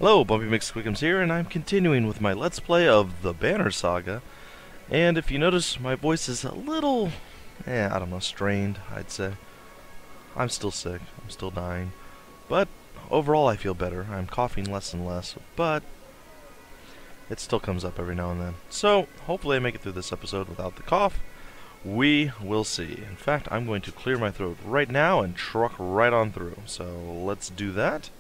Hello, Bumpy McSquickums here, and I'm continuing with my Let's Play of the Banner Saga. And if you notice, my voice is a little, I don't know, strained, I'd say. I'm still sick, I'm still dying. But overall I feel better. I'm coughing less and less, but it still comes up every now and then. So, hopefully I make it through this episode without the cough. We will see. In fact, I'm going to clear my throat right now and truck right on through. So, let's do that.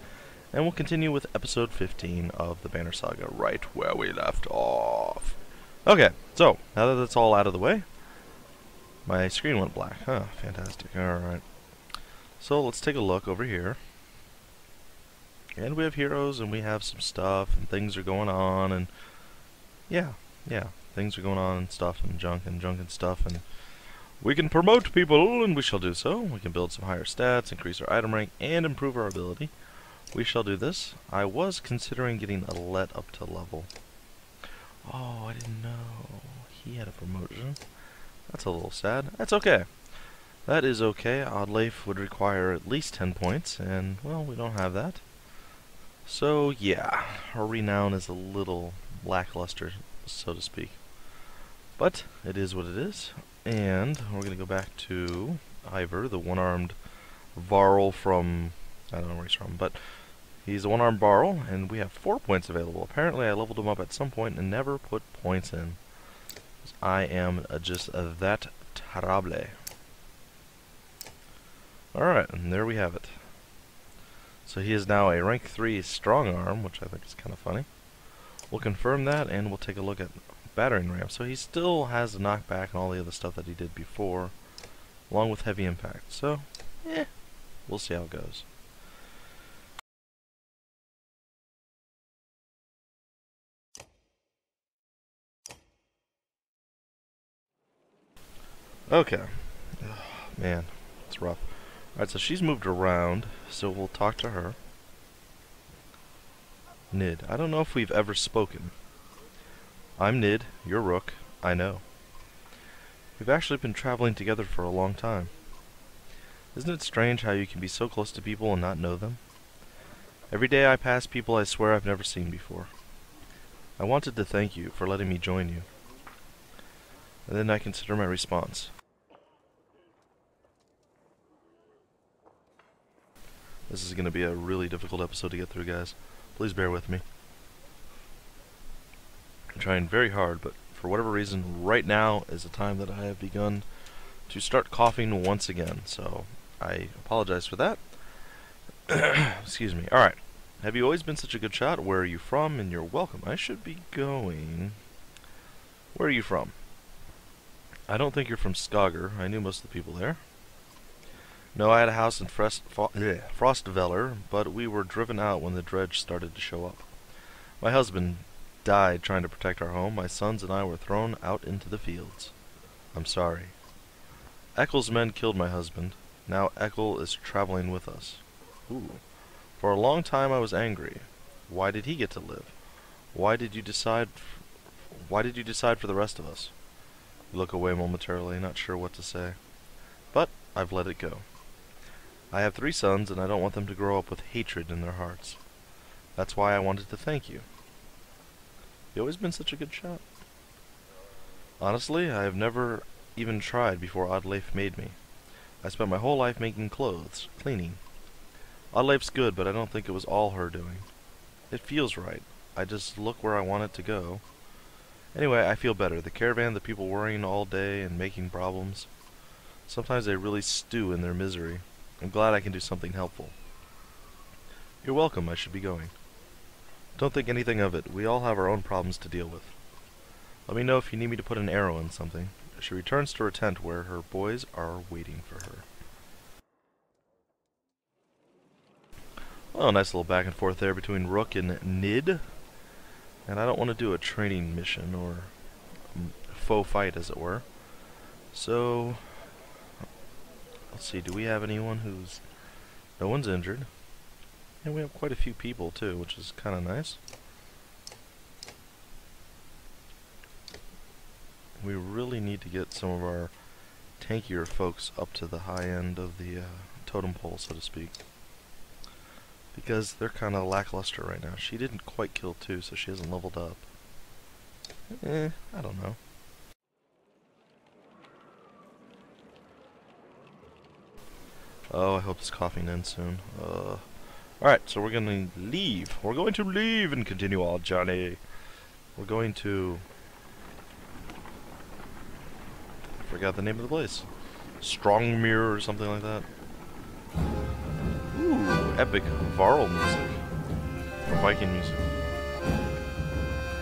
And we'll continue with episode 15 of the Banner Saga, right where we left off. Okay, so, now that that's all out of the way, my screen went black. Huh, fantastic. Alright. So, let's take a look over here. And we have heroes, and we have some stuff, and things are going on, and yeah, things are going on, and stuff, and junk and stuff, and we can promote people, and we shall do so. We can build some higher stats, increase our item rank, and improve our ability. We shall do this. I was considering getting a let up to level. Oh, I didn't know. He had a promotion. That's a little sad. That's okay. That is okay. Oddleif would require at least 10 points, and, well, we don't have that. So, yeah. Our renown is a little lackluster, so to speak. But, it is what it is. And, we're going to go back to Iver, the one-armed Varl from... I don't know where he's from, but he's a one-armed Varl, and we have 4 points available. Apparently I leveled him up at some point and never put points in. I am just that terrible. Alright, and there we have it. So he is now a rank 3 strong arm, which I think is kind of funny. We'll confirm that, and we'll take a look at battering ram. So he still has the knockback and all the other stuff that he did before, along with heavy impact. So, we'll see how it goes. Okay. Oh, man, it's rough. Alright, so she's moved around, so we'll talk to her. Nid. I don't know if we've ever spoken. I'm Nid, you're Rook, I know. We've actually been traveling together for a long time. Isn't it strange how you can be so close to people and not know them? Every day I pass people I swear I've never seen before. I wanted to thank you for letting me join you. And then I consider my response. This is going to be a really difficult episode to get through, guys. Please bear with me. I'm trying very hard, but for whatever reason, right now is the time that I have begun to start coughing once again. So, I apologize for that. Excuse me. Alright. Have you always been such a good shot? Where are you from? And you're welcome. I should be going... Where are you from? I don't think you're from Saga. I knew most of the people there. No, I had a house in Frostveller, but we were driven out when the Dredge started to show up. My husband died trying to protect our home. My sons and I were thrown out into the fields. I'm sorry. Eccle's men killed my husband. Now Eccle is traveling with us. Ooh. For a long time I was angry. Why did he get to live? Why did you decide for the rest of us? You look away momentarily, not sure what to say. But I've let it go. I have 3 sons, and I don't want them to grow up with hatred in their hearts. That's why I wanted to thank you. You've always been such a good shot. Honestly, I have never even tried before Oddleif made me. I spent my whole life making clothes, cleaning. Oddleif's good, but I don't think it was all her doing. It feels right. I just look where I want it to go. Anyway, I feel better. The caravan, the people worrying all day and making problems. Sometimes they really stew in their misery. I'm glad I can do something helpful. You're welcome. I should be going. Don't think anything of it. We all have our own problems to deal with. Let me know if you need me to put an arrow in something. She returns to her tent where her boys are waiting for her. Well, nice little back and forth there between Rook and Nid. And I don't want to do a training mission or faux fight, as it were. So, let's see, do we have anyone who's... No one's injured. And we have quite a few people, too, which is kind of nice. We really need to get some of our tankier folks up to the high end of the totem pole, so to speak. because they're kind of lackluster right now. She didn't quite kill 2, so she hasn't leveled up. I don't know. Oh, I hope this coughing ends soon. Alright, so we're gonna leave. We're going to leave and continue our journey. We're going to... I forgot the name of the place. Strongmere or something like that. Ooh, epic Varl music. Or Viking music.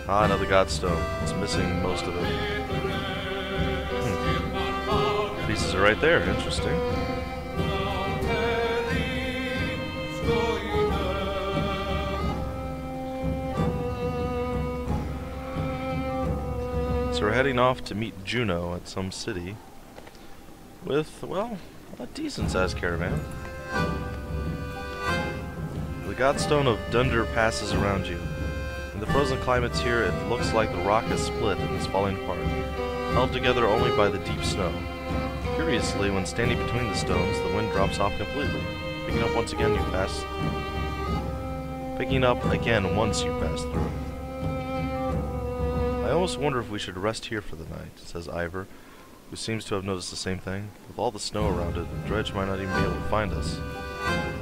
Ah, another Godstone. It's missing most of it. Pieces are right there. Interesting. So we're heading off to meet Juno at some city with, well, a decent-sized caravan. The Godstone of Dunder passes around you. In the frozen climates here, it looks like the rock has split and is falling apart, held together only by the deep snow. Curiously, when standing between the stones, the wind drops off completely, picking up once again once you pass through. I almost wonder if we should rest here for the night, says Iver, who seems to have noticed the same thing. With all the snow around it, Dredge might not even be able to find us.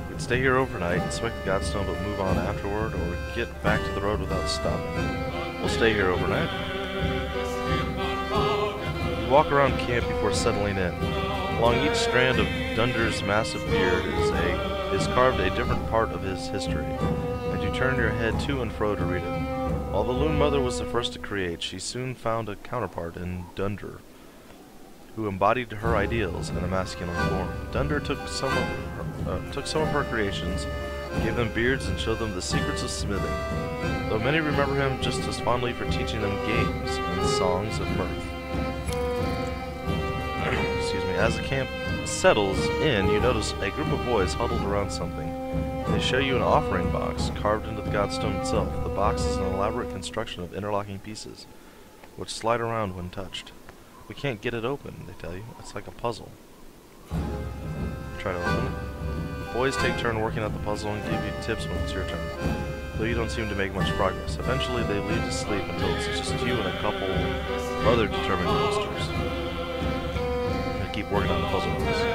We'd stay here overnight, inspect the Godstone, but move on afterward, or get back to the road without stopping. We'll stay here overnight. You walk around camp before settling in. Along each strand of Dunder's massive beard is carved a different part of his history, and you turn your head to and fro to read it. While the Loon Mother was the first to create, she soon found a counterpart in Dunder, who embodied her ideals in a masculine form. Dunder took some of her creations, gave them beards, and showed them the secrets of smithing, though many remember him just as fondly for teaching them games and songs of mirth. Excuse me. As the camp settles in, you notice a group of boys huddled around something. They show you an offering box carved into the Godstone itself. The box is an elaborate construction of interlocking pieces, which slide around when touched. We can't get it open, they tell you. It's like a puzzle. Try to open it. The boys take turn working out the puzzle and give you tips when it's your turn, though you don't seem to make much progress. Eventually they leave to sleep until it's just you and a couple of other determined youngsters. They keep working on the puzzle piece.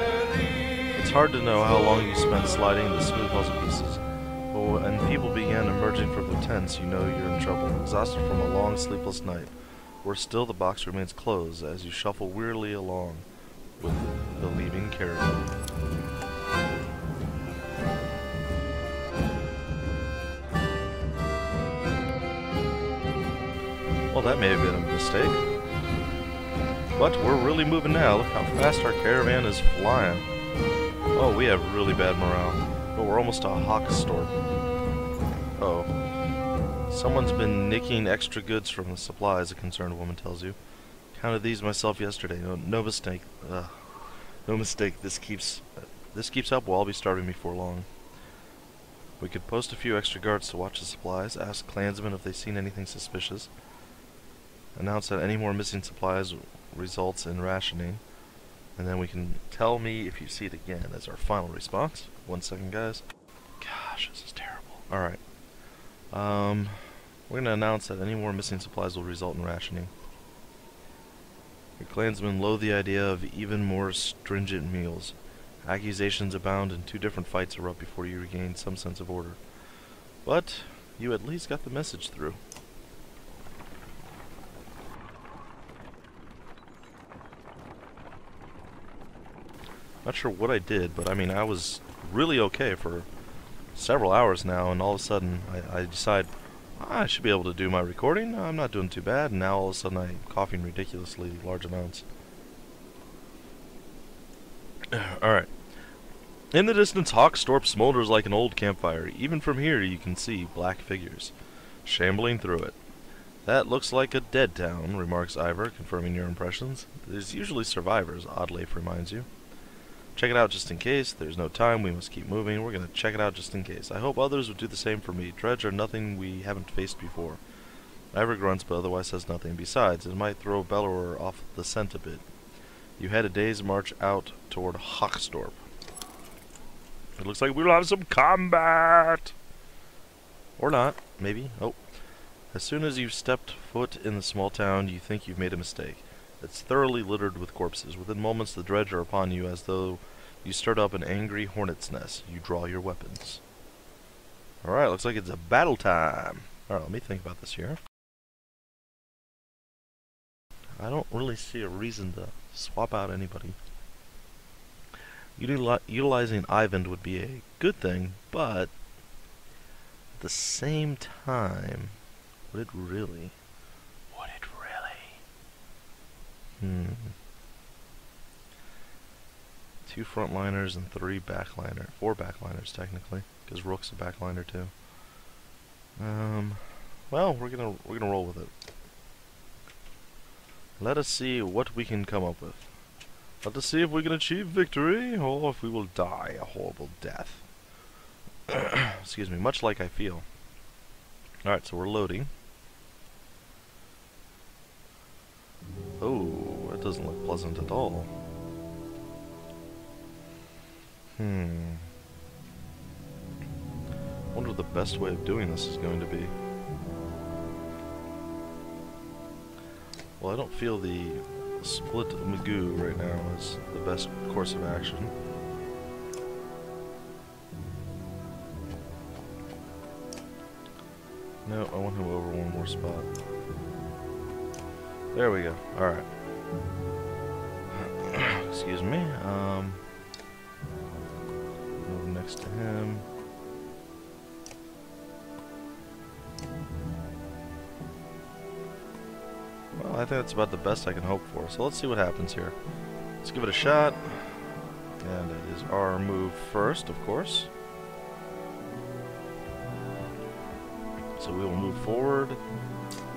It's hard to know how long you spent sliding the smooth puzzle pieces, but when people begin emerging from their tents, you know you're in trouble. Exhausted from a long, sleepless night, worse still, the box remains closed as you shuffle wearily along with the leaving caravan. Well, that may have been a mistake. But we're really moving now. Look how fast our caravan is flying. Oh, we have really bad morale. But we're almost to Hawkstorp. Uh-oh. Someone's been nicking extra goods from the supplies, a concerned woman tells you. Counted these myself yesterday. No mistake. No mistake. This keeps up. We'll all be starving before long. We could post a few extra guards to watch the supplies, ask clansmen if they've seen anything suspicious, announce that any more missing supplies results in rationing, and then we can tell me if you see it again as our final response. 1 second, guys. Gosh, this is terrible. Alright. We're going to announce that any more missing supplies will result in rationing. Your clansmen loathe the idea of even more stringent meals. Accusations abound and 2 different fights erupt before you regain some sense of order. But you at least got the message through. Not sure what I did, but I mean, I was really okay for several hours now, and all of a sudden I decide I should be able to do my recording. I'm not doing too bad, and now all of a sudden I'm coughing ridiculously large amounts. Alright. In the distance, Hawkstorp smolders like an old campfire. Even from here you can see black figures shambling through it. That looks like a dead town, remarks Iver, confirming your impressions. There's usually survivors, Oddleif reminds you. Check it out just in case. There's no time. We must keep moving. We're going to check it out just in case. I hope others would do the same for me. Dredge are nothing we haven't faced before. Iver grunts, but otherwise says nothing. Besides, it might throw Bellower off the scent a bit. You head a day's march out toward Hawkstorp. It looks like we'll have some combat! Or not, maybe. Oh. As soon as you've stepped foot in the small town, you think you've made a mistake. It's thoroughly littered with corpses. Within moments, the Dredge are upon you as though you stirred up an angry hornet's nest. You draw your weapons. Alright, looks like it's a battle time. Alright, let me think about this here. I don't really see a reason to swap out anybody. Utilizing Eyvind would be a good thing, but at the same time, would it really? Would it really? 2 frontliners and 4 backliners technically, because Rook's a backliner too. Well, we're gonna roll with it. Let us see what we can come up with. Let us see if we can achieve victory, or if we will die a horrible death. Excuse me, much like I feel. Alright, so we're loading. Oh, that doesn't look pleasant at all. Wonder what the best way of doing this is going to be. Well, I don't feel the split Magoo right now is the best course of action. No, I want him over one more spot. There we go. Alright. Excuse me. Move next to him. Well, I think that's about the best I can hope for. So let's see what happens here. Let's give it a shot. And it is our move first, of course. So we will move forward.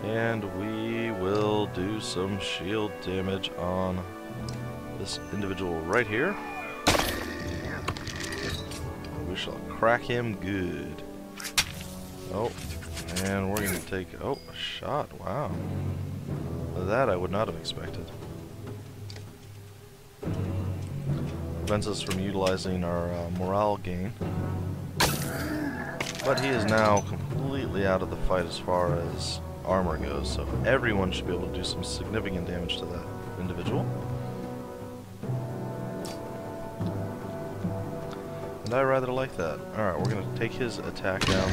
And we will do some shield damage on this individual right here. We shall crack him good. Oh, and we're going to take... Oh, a shot. Wow. That I would not have expected. Prevents us from utilizing our morale gain. But he is now completely out of the fight as far as armor goes, so everyone should be able to do some significant damage to that individual. And I rather like that. Alright, we're going to take his attack down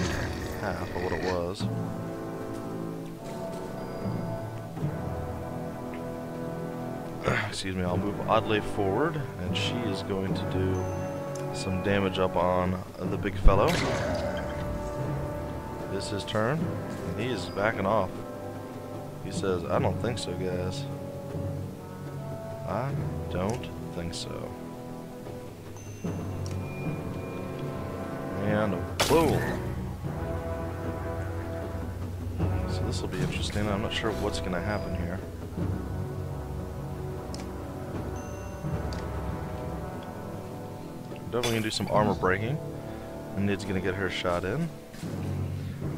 half of what it was. Excuse me, I'll move oddly forward, and she is going to do some damage up on the big fellow. It is his turn, and he is backing off. He says, I don't think so, guys. I don't think so. And boom! So this will be interesting. I'm not sure what's going to happen here. Definitely gonna do some armor breaking. And Nid's gonna get her shot in.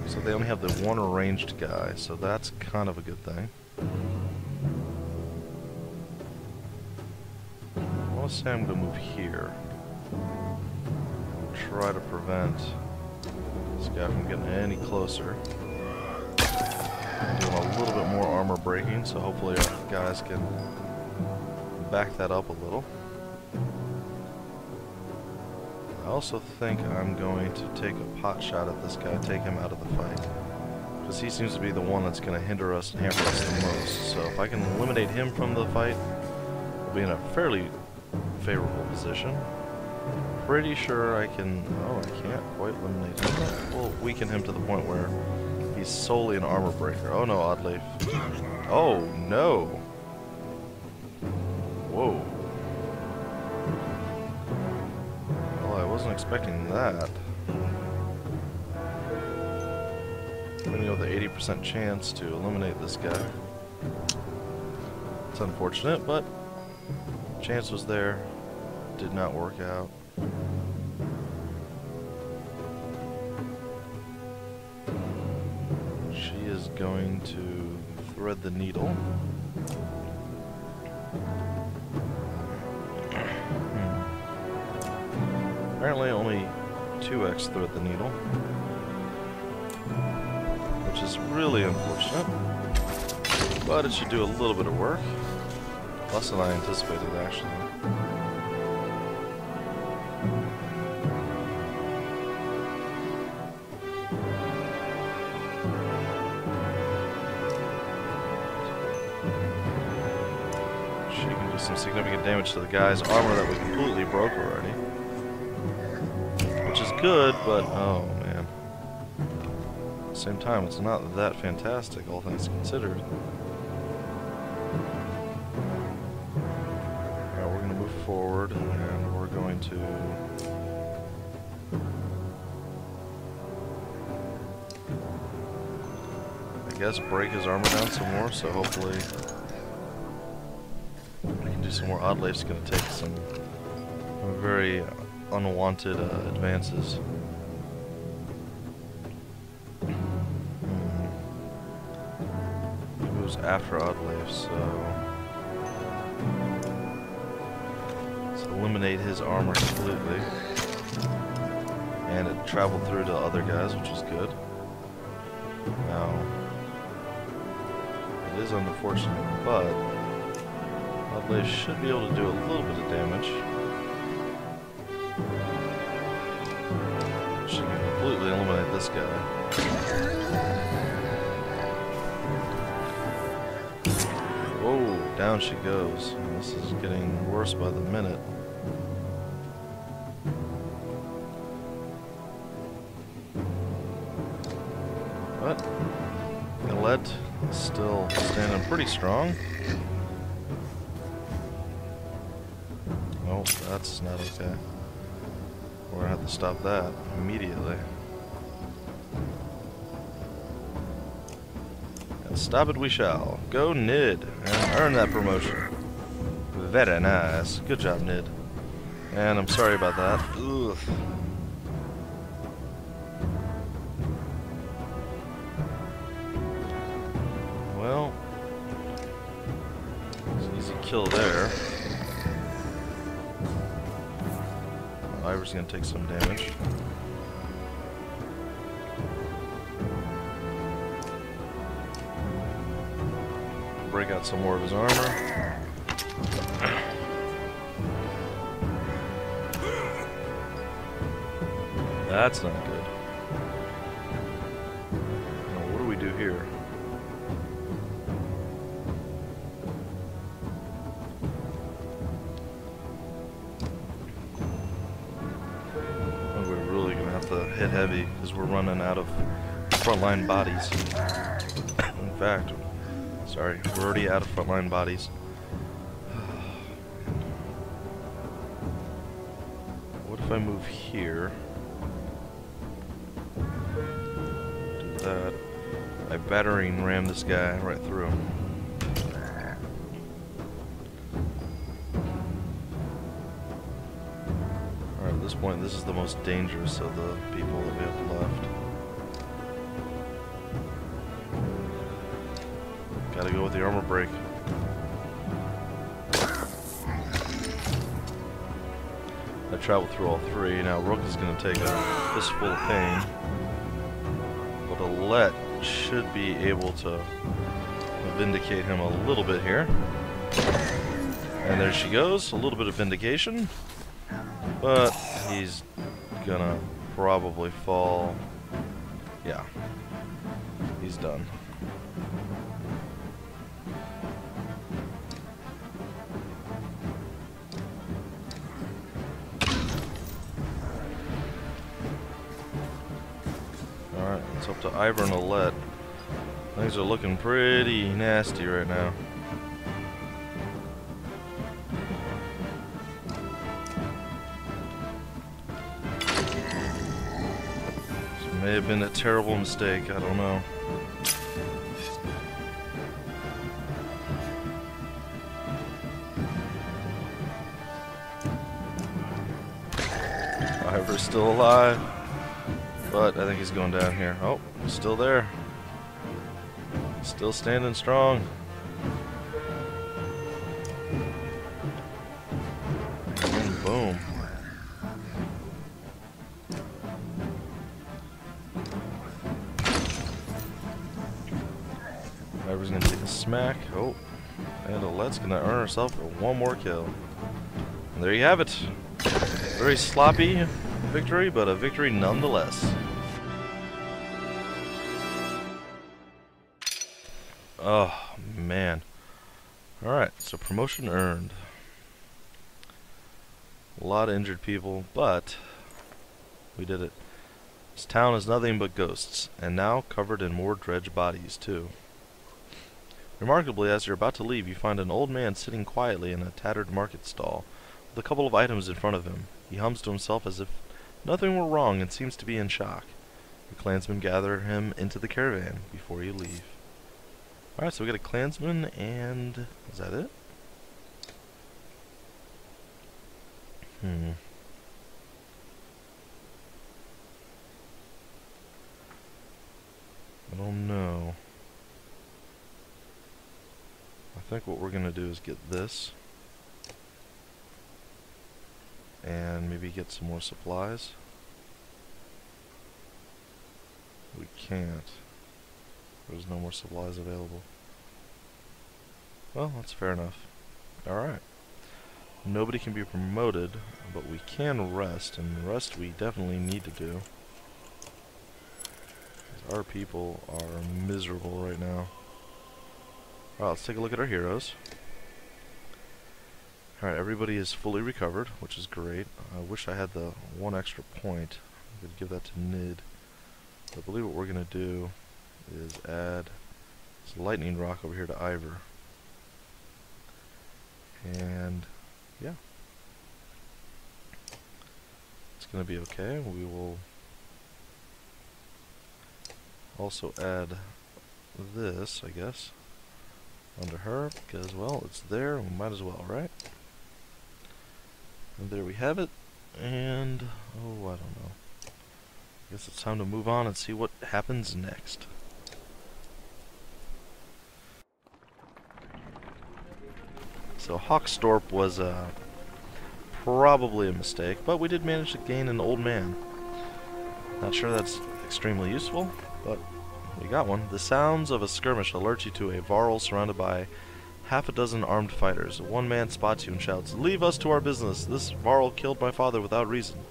So they only have the one ranged guy, so that's kind of a good thing. I want to say I'm gonna move here. Try to prevent this guy from getting any closer. Doing a little bit more armor breaking, so hopefully our guys can back that up a little. I also think I'm going to take a pot shot at this guy, take him out of the fight. Because he seems to be the one that's going to hinder us and hamper us the most. So if I can eliminate him from the fight, we'll be in a fairly favorable position. Pretty sure I can... Oh, I can't quite eliminate him. We'll weaken him to the point where he's solely an armor breaker. Oh no, oddly. Oh no! Whoa. I wasn't expecting that. When you have the 80% chance to eliminate this guy. It's unfortunate, but chance was there. Did not work out. She is going to thread the needle. Apparently only 2x thread the needle, which is really unfortunate, but it should do a little bit of work. Less than I anticipated, actually. She can do some significant damage to the guy's armor that we completely broke already. Which is good, but oh man. At the same time, it's not that fantastic, all things considered. Forward, and we're going to I guess break his armor down some more, so hopefully we can do some more odd lifes. Going to take some very unwanted advances. He moves after odd lifes, so eliminate his armor completely, and it traveled through to other guys, which is good. Now, it is unfortunate, but Oddlace should be able to do a little bit of damage. She can completely eliminate this guy. Whoa, down she goes. This is getting worse by the minute. But Galette is still standing pretty strong. Oh, that's not okay. We're gonna have to stop that immediately. And stop it we shall. Go Nid and earn that promotion. Very nice. Good job, Nid. And I'm sorry about that. Ugh. Well, it's an easy kill there. Iver's gonna take some damage. Break out some more of his armor. That's not good. Now, what do we do here? Oh, we're really gonna have to hit heavy because we're running out of frontline bodies. In fact, sorry, we're already out of frontline bodies. What if I move here? Do that. I battering ram this guy right through. Alright, at this point, this is the most dangerous of the people that we have left. Gotta go with the armor break. I traveled through all three. Now Rook is going to take a fistful of pain. But Alette should be able to vindicate him a little bit here. And there she goes. A little bit of vindication. But he's gonna probably fall. Yeah. He's done. Alright, it's up to Iver and Alette. Things are looking pretty nasty right now. This may have been a terrible mistake, I don't know. Iver's still alive. But I think he's going down here. Oh, he's still there. Still standing strong. And boom. Iver's gonna take a smack. Oh, and Alette's gonna earn herself one more kill. And there you have it. Very sloppy victory, but a victory nonetheless. Oh, man. Alright, so promotion earned. A lot of injured people, but we did it. This town is nothing but ghosts, and now covered in more Dredge bodies, too. Remarkably, as you're about to leave, you find an old man sitting quietly in a tattered market stall, with a couple of items in front of him. He hums to himself as if nothing were wrong and seems to be in shock. Your clansmen gather him into the caravan before you leave. Alright, so we got a clansman, and is that it? I don't know. I think what we're gonna do is get this. And maybe get some more supplies. We can't. There's no more supplies available. Well, that's fair enough. Alright. Nobody can be promoted, but we can rest, and rest we definitely need to do. Our people are miserable right now. Alright, let's take a look at our heroes. Alright, everybody is fully recovered, which is great. I wish I had the one extra point. I could give that to Nid. I believe what we're going to do is add this lightning rock over here to Iver. And yeah, it's going to be okay. We will also add this, I guess, under her, because, well, it's there, we might as well, right? And there we have it, and, oh, I don't know. I guess it's time to move on and see what happens next. So Hawkstorp was probably a mistake, but we did manage to gain an old man. Not sure that's extremely useful, but we got one. The sounds of a skirmish alert you to a Varl surrounded by half a dozen armed fighters. One man spots you and shouts, "Leave us to our business! This Varl killed my father without reason."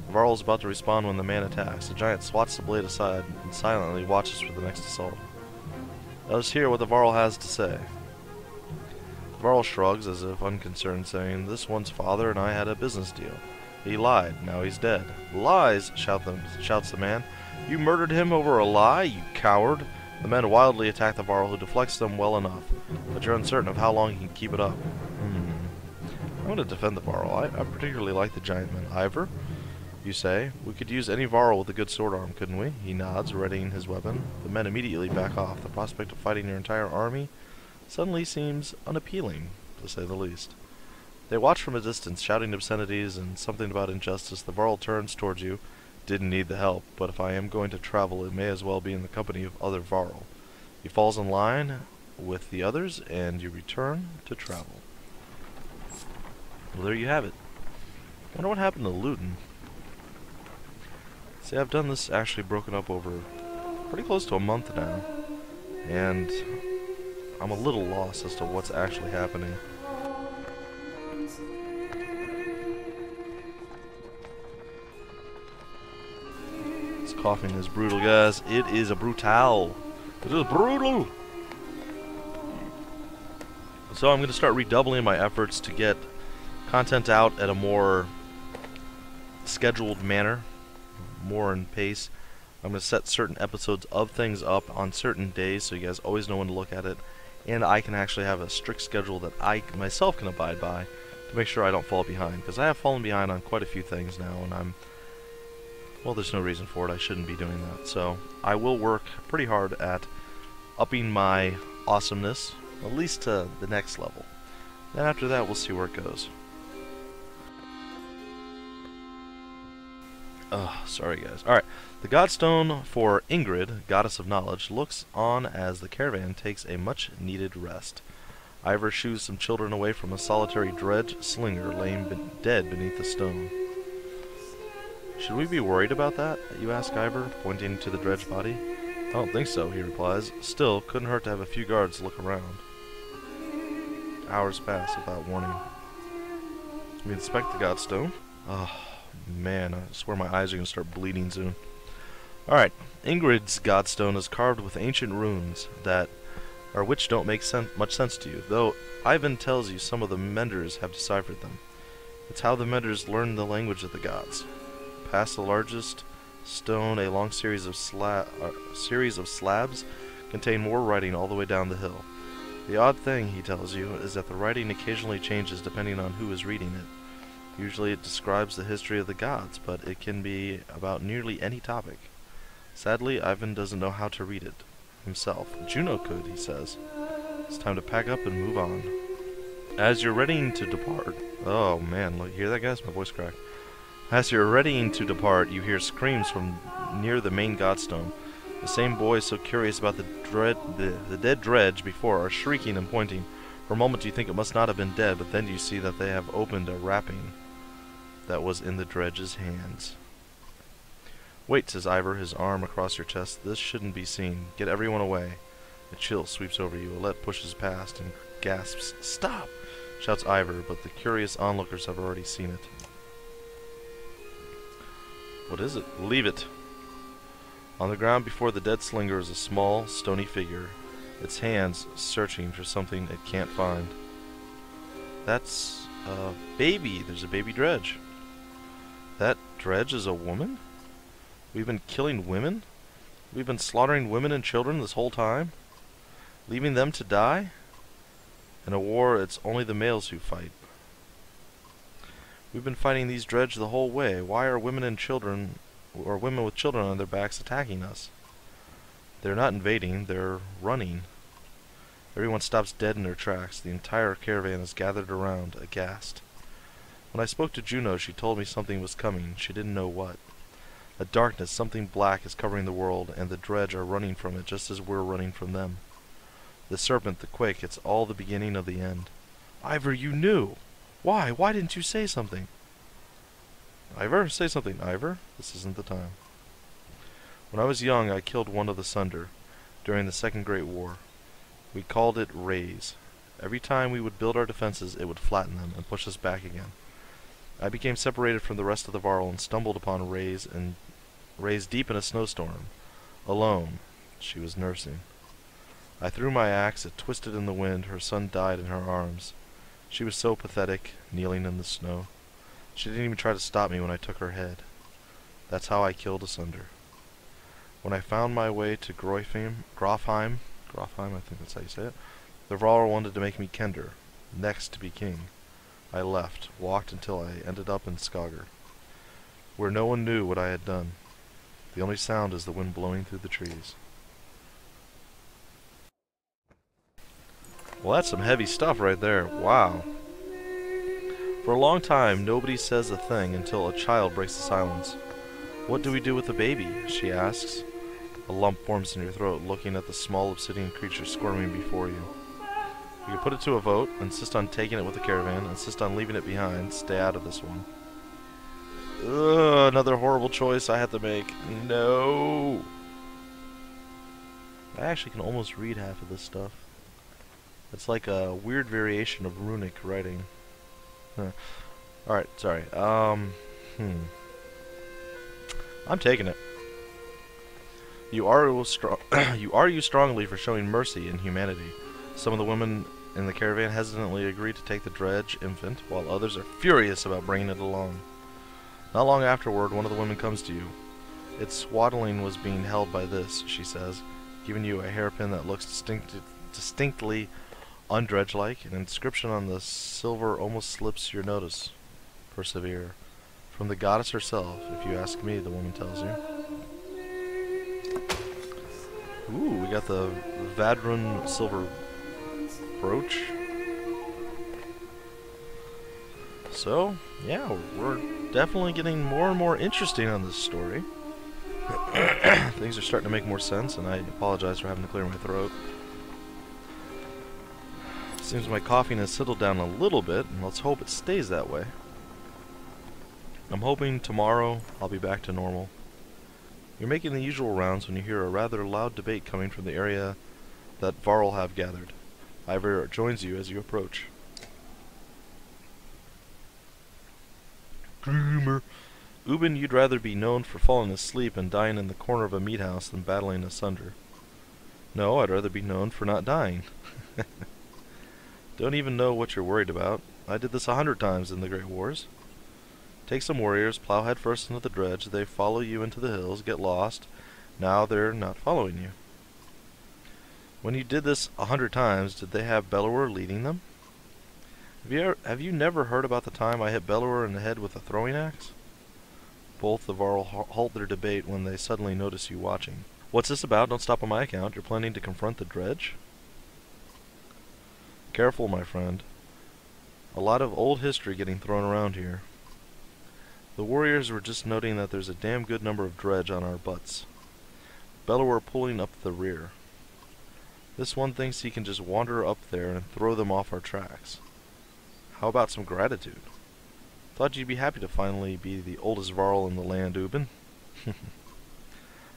The Varl is about to respond when the man attacks. The giant swats the blade aside and silently watches for the next assault. Let us hear what the Varl has to say. Varl shrugs as if unconcerned, saying, "This one's father and I had a business deal. He lied, now he's dead." "Lies!" shouts the man. "You murdered him over a lie, you coward!" The men wildly attack the Varl, who deflects them well enough, but you're uncertain of how long he can keep it up. I'm going to defend the Varl. I particularly like the giant men. Iver, you say, we could use any Varl with a good sword arm, couldn't we? He nods, readying his weapon. The men immediately back off. The prospect of fighting your entire army suddenly seems unappealing, to say the least. They watch from a distance, shouting obscenities and something about injustice. The Varl turns towards you. "Didn't need the help, but if I am going to travel, it may as well be in the company of other Varl." He falls in line with the others, and you return to travel. Well, there you have it. I wonder what happened to Luton. See, I've done this actually broken up over pretty close to a month now, and I'm a little lost as to what's actually happening. This coughing is brutal, guys. It is a brutal. It is brutal. So I'm going to start redoubling my efforts to get content out at a more scheduled manner, more in pace. I'm going to set certain episodes of things up on certain days so you guys always know when to look at it, and I can actually have a strict schedule that I myself can abide by to make sure I don't fall behind, because I have fallen behind on quite a few things now, and well, there's no reason for it. I shouldn't be doing that. So I will work pretty hard at upping my awesomeness, at least to the next level. Then after that, we'll see where it goes. Sorry guys. Alright, the Godstone for Ingrid, Goddess of Knowledge, looks on as the caravan takes a much-needed rest. Iver shoos some children away from a solitary Dredge slinger laying dead beneath a stone. Should we be worried about that? You ask Iver, pointing to the Dredge body. I don't think so, he replies. Still, couldn't hurt to have a few guards look around. Hours pass without warning. We inspect the godstone. Oh, man, I swear my eyes are going to start bleeding soon. Alright, Ingrid's godstone is carved with ancient runes which don't make much sense to you, though Eyvind tells you some of the menders have deciphered them. It's how the menders learned the language of the gods. Past the largest stone, a long series of slabs contain more writing all the way down the hill. The odd thing, he tells you, is that the writing occasionally changes depending on who is reading it. Usually it describes the history of the gods, but it can be about nearly any topic. Sadly, Eyvind doesn't know how to read it himself. Juno could, he says. It's time to pack up and move on. As you're readying to depart... Oh man, look, hear that, guys? My voice cracked. As you're readying to depart, you hear screams from near the main godstone. The same boys so curious about the dead Dredge before are shrieking and pointing. For a moment you think it must not have been dead, but then you see that they have opened a wrapping that was in the Dredge's hands. Wait, says Iver, his arm across your chest. This shouldn't be seen. Get everyone away. A chill sweeps over you. Alette pushes past and gasps. Stop! Shouts Iver, but the curious onlookers have already seen it. What is it? Leave it. On the ground before the dead slinger is a small, stony figure, its hands searching for something it can't find. That's a baby. There's a baby Dredge. That Dredge is a woman? We've been killing women? We've been slaughtering women and children this whole time? Leaving them to die? In a war, it's only the males who fight. We've been fighting these Dredge the whole way. Why are women and children, or women with children on their backs, attacking us? They're not invading, they're running. Everyone stops dead in their tracks. The entire caravan is gathered around, aghast. When I spoke to Juno, she told me something was coming. She didn't know what. A darkness, something black is covering the world, and the Dredge are running from it just as we're running from them. The serpent, the quake, it's all the beginning of the end. Iver, you knew! Why? Why didn't you say something? Iver? Say something, Iver. This isn't the time. When I was young, I killed one of the Sunder during the Second Great War. We called it Raise. Every time we would build our defenses, it would flatten them and push us back again. I became separated from the rest of the Varl and stumbled upon Raise deep in a snowstorm. Alone. She was nursing. I threw my axe, it twisted in the wind, her son died in her arms. She was so pathetic, kneeling in the snow. She didn't even try to stop me when I took her head. That's how I killed a Sunder. When I found my way to Grofheim, I think that's how you say it, the Varl wanted to make me Kender, next to be king. I left, walked until I ended up in Saga, where no one knew what I had done. The only sound is the wind blowing through the trees. Well, that's some heavy stuff right there. Wow. For a long time, nobody says a thing until a child breaks the silence. What do we do with the baby? She asks. A lump forms in your throat, looking at the small obsidian creature squirming before you. You can put it to a vote, insist on taking it with the caravan, insist on leaving it behind, stay out of this one. Ugh, another horrible choice I have to make. No! I actually can almost read half of this stuff. It's like a weird variation of runic writing. Huh. Alright, sorry. I'm taking it. You argue strongly for showing mercy and humanity. Some of the women in the caravan hesitantly agree to take the Dredge infant, while others are furious about bringing it along. Not long afterward, one of the women comes to you. Its swaddling was being held by this, she says, giving you a hairpin that looks distinctly undredge-like. An inscription on the silver almost slips your notice. Persevere. From the goddess herself, if you ask me, the woman tells you. Ooh, we got the Vadrun silver brooch. So, yeah, we're definitely getting more and more interesting on this story. Things are starting to make more sense, and I apologize for having to clear my throat. Seems my coughing has settled down a little bit, and let's hope it stays that way. I'm hoping tomorrow I'll be back to normal. You're making the usual rounds when you hear a rather loud debate coming from the area that Varl have gathered. Iver joins you as you approach. Krumr. Eyvind, you'd rather be known for falling asleep and dying in the corner of a meat house than battling asunder. No, I'd rather be known for not dying. Don't even know what you're worried about. I did this 100 times in the Great Wars. Take some warriors, plow headfirst into the dredge, they follow you into the hills, get lost. Now they're not following you. When you did this 100 times, did they have Bellower leading them? Have you never heard about the time I hit Bellower in the head with a throwing axe? Both the Varl halt their debate when they suddenly notice you watching. What's this about? Don't stop on my account. You're planning to confront the dredge? Careful, my friend. A lot of old history getting thrown around here. The warriors were just noting that there's a damn good number of dredge on our butts. Bellower pulling up the rear. This one thinks he can just wander up there and throw them off our tracks. How about some gratitude? Thought you'd be happy to finally be the oldest Varl in the land, Eyvind.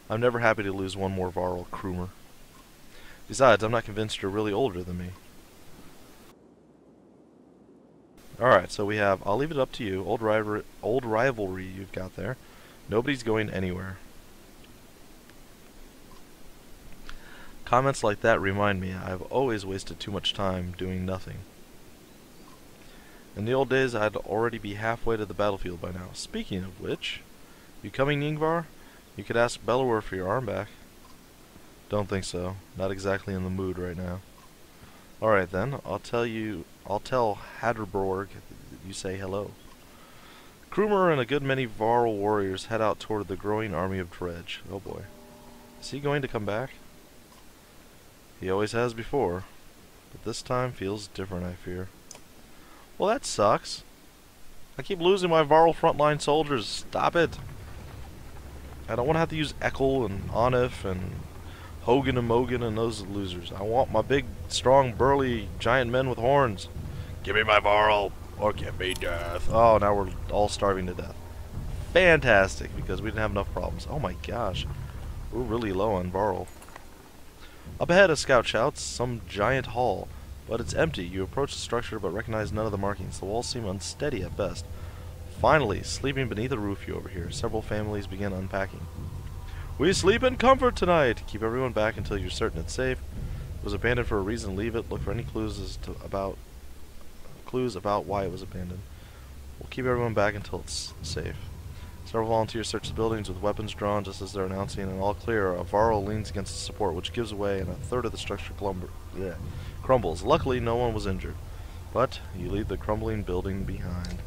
I'm never happy to lose one more Varl, Krumr. Besides, I'm not convinced you're really older than me. Alright, so we have, I'll leave it up to you, old rivalry you've got there. Nobody's going anywhere. Comments like that remind me I've always wasted too much time doing nothing. In the old days, I'd already be halfway to the battlefield by now. Speaking of which, you coming, Ingvar? You could ask Bellower for your arm back. Don't think so. Not exactly in the mood right now. Alright then, I'll tell Hadderborg you say hello. Krumr and a good many Varl warriors head out toward the growing army of Dredge. Oh boy. Is he going to come back? He always has before, but this time feels different, I fear. Well, that sucks. I keep losing my Varl frontline soldiers. Stop it. I don't want to have to use Ekkel and Onif and Hogan and Mogan and those losers. I want my big, strong, burly, giant men with horns. Give me my Varl, or give me death. Oh, now we're all starving to death. Fantastic, because we didn't have enough problems. Oh my gosh. We're really low on Varl. Up ahead, a scout shouts, some giant hall. But it's empty. You approach the structure but recognize none of the markings. The walls seem unsteady at best. Finally, sleeping beneath a roof you overhear. Several families begin unpacking. We sleep in comfort tonight. Keep everyone back until you're certain it's safe. It was abandoned for a reason. Leave it. Look for any clues about why it was abandoned. We'll keep everyone back until it's safe. Several volunteers search the buildings with weapons drawn just as they're announcing an all clear. A Varl leans against the support, which gives away, and a third of the structure crumbles. Luckily, no one was injured. But you leave the crumbling building behind.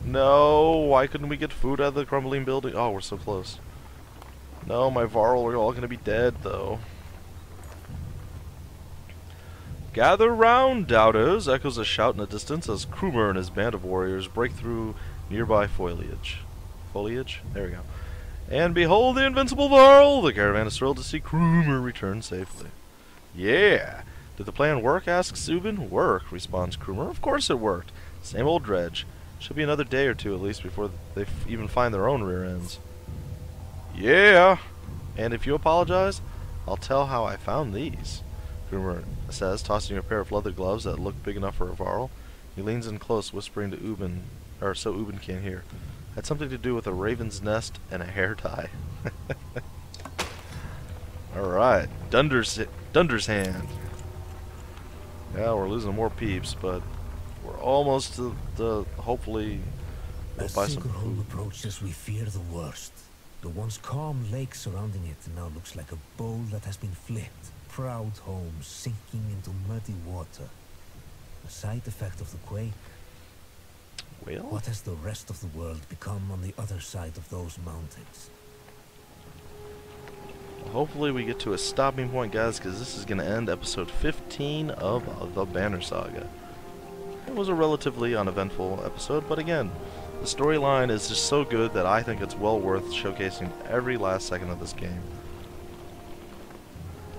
No, why couldn't we get food out of the crumbling building? Oh, we're so close. No, my Varl are all going to be dead, though. Gather round, doubters, echoes a shout in the distance as Krumr and his band of warriors break through nearby foliage. There we go. And behold the invincible Varl! The caravan is thrilled to see Krumr return safely. Yeah! Did the plan work? Asks Eyvind. Work, responds Krumr. Of course it worked. Same old Dredge. Should be another day or two at least before they even find their own rear ends. Yeah! And if you apologize, I'll tell how I found these. Krumr says, tossing a pair of leather gloves that look big enough for a Varl. He leans in close, whispering to Eyvind, or so Eyvind can't hear. Had something to do with a raven's nest and a hair tie. Alright, Dunder's hand. Yeah, we're losing more peeps, but we're almost to the hopefully we'll buy some food. Approached as we fear the worst. The once calm lake surrounding it now looks like a bowl that has been flipped. Proud home sinking into muddy water. A side effect of the quake. Well? What has the rest of the world become on the other side of those mountains? Hopefully we get to a stopping point, guys, because this is going to end episode 15 of the Banner Saga. It was a relatively uneventful episode, but again, the storyline is just so good that I think it's well worth showcasing every last second of this game.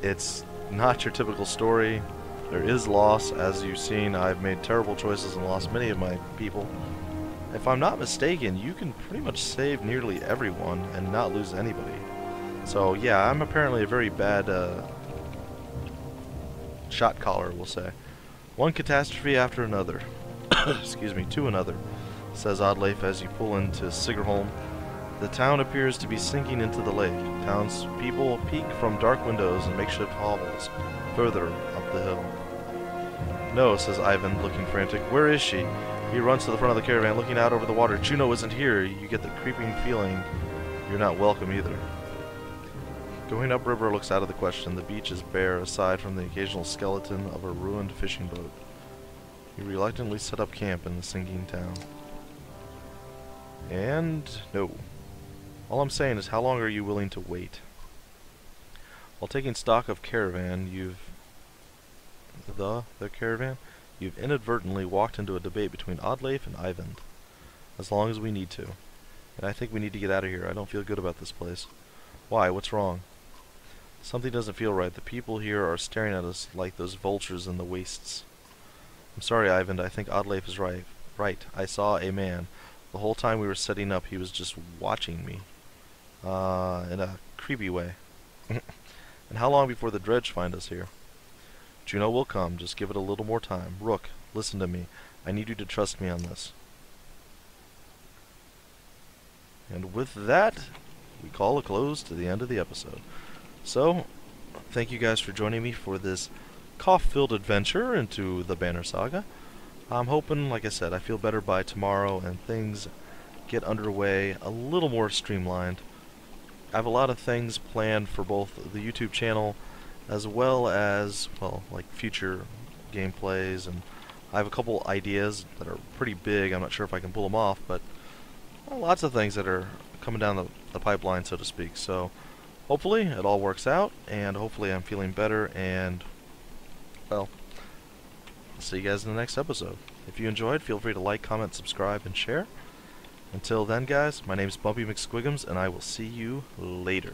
It's not your typical story. There is loss, as you've seen. I've made terrible choices and lost many of my people. if I'm not mistaken, you can pretty much save nearly everyone and not lose anybody. So yeah, I'm apparently a very bad shot caller, we'll say. One catastrophe after another. Excuse me, to another, says Oddleif as you pull into Sigerholm. The town appears to be sinking into the lake. Townspeople peek from dark windows and makeshift hovels further up the hill. No, says Eyvind, looking frantic. Where is she? He runs to the front of the caravan, looking out over the water. Juno isn't here. You get the creeping feeling you're not welcome either. Going upriver looks out of the question. The beach is bare, aside from the occasional skeleton of a ruined fishing boat. You reluctantly set up camp in the sinking town. And no. All I'm saying is, how long are you willing to wait? While taking stock of caravan, the caravan, you've inadvertently walked into a debate between Oddleif and Eyvind. As long as we need to. And I think we need to get out of here. I don't feel good about this place. Why? What's wrong? Something doesn't feel right. The people here are staring at us like those vultures in the wastes. I'm sorry, Eyvind. I think Oddleif is right. I saw a man. The whole time we were setting up, he was just watching me. In a creepy way. And how long before the Dredge find us here? Juno will come. Just give it a little more time. Rook, listen to me. I need you to trust me on this. And with that, we call a close to the end of the episode. So, thank you guys for joining me for this cough-filled adventure into the Banner Saga. I'm hoping, like I said, I feel better by tomorrow and things get underway a little more streamlined. I have a lot of things planned for both the YouTube channel as well as, well, like future gameplays, and I have a couple ideas that are pretty big. I'm not sure if I can pull them off, but well, lots of things that are coming down the pipeline, so to speak. So hopefully it all works out, and hopefully I'm feeling better, and well, I'll see you guys in the next episode. If you enjoyed, feel free to like, comment, subscribe, and share. Until then, guys, my name is Bumpy McSquigums, and I will see you later.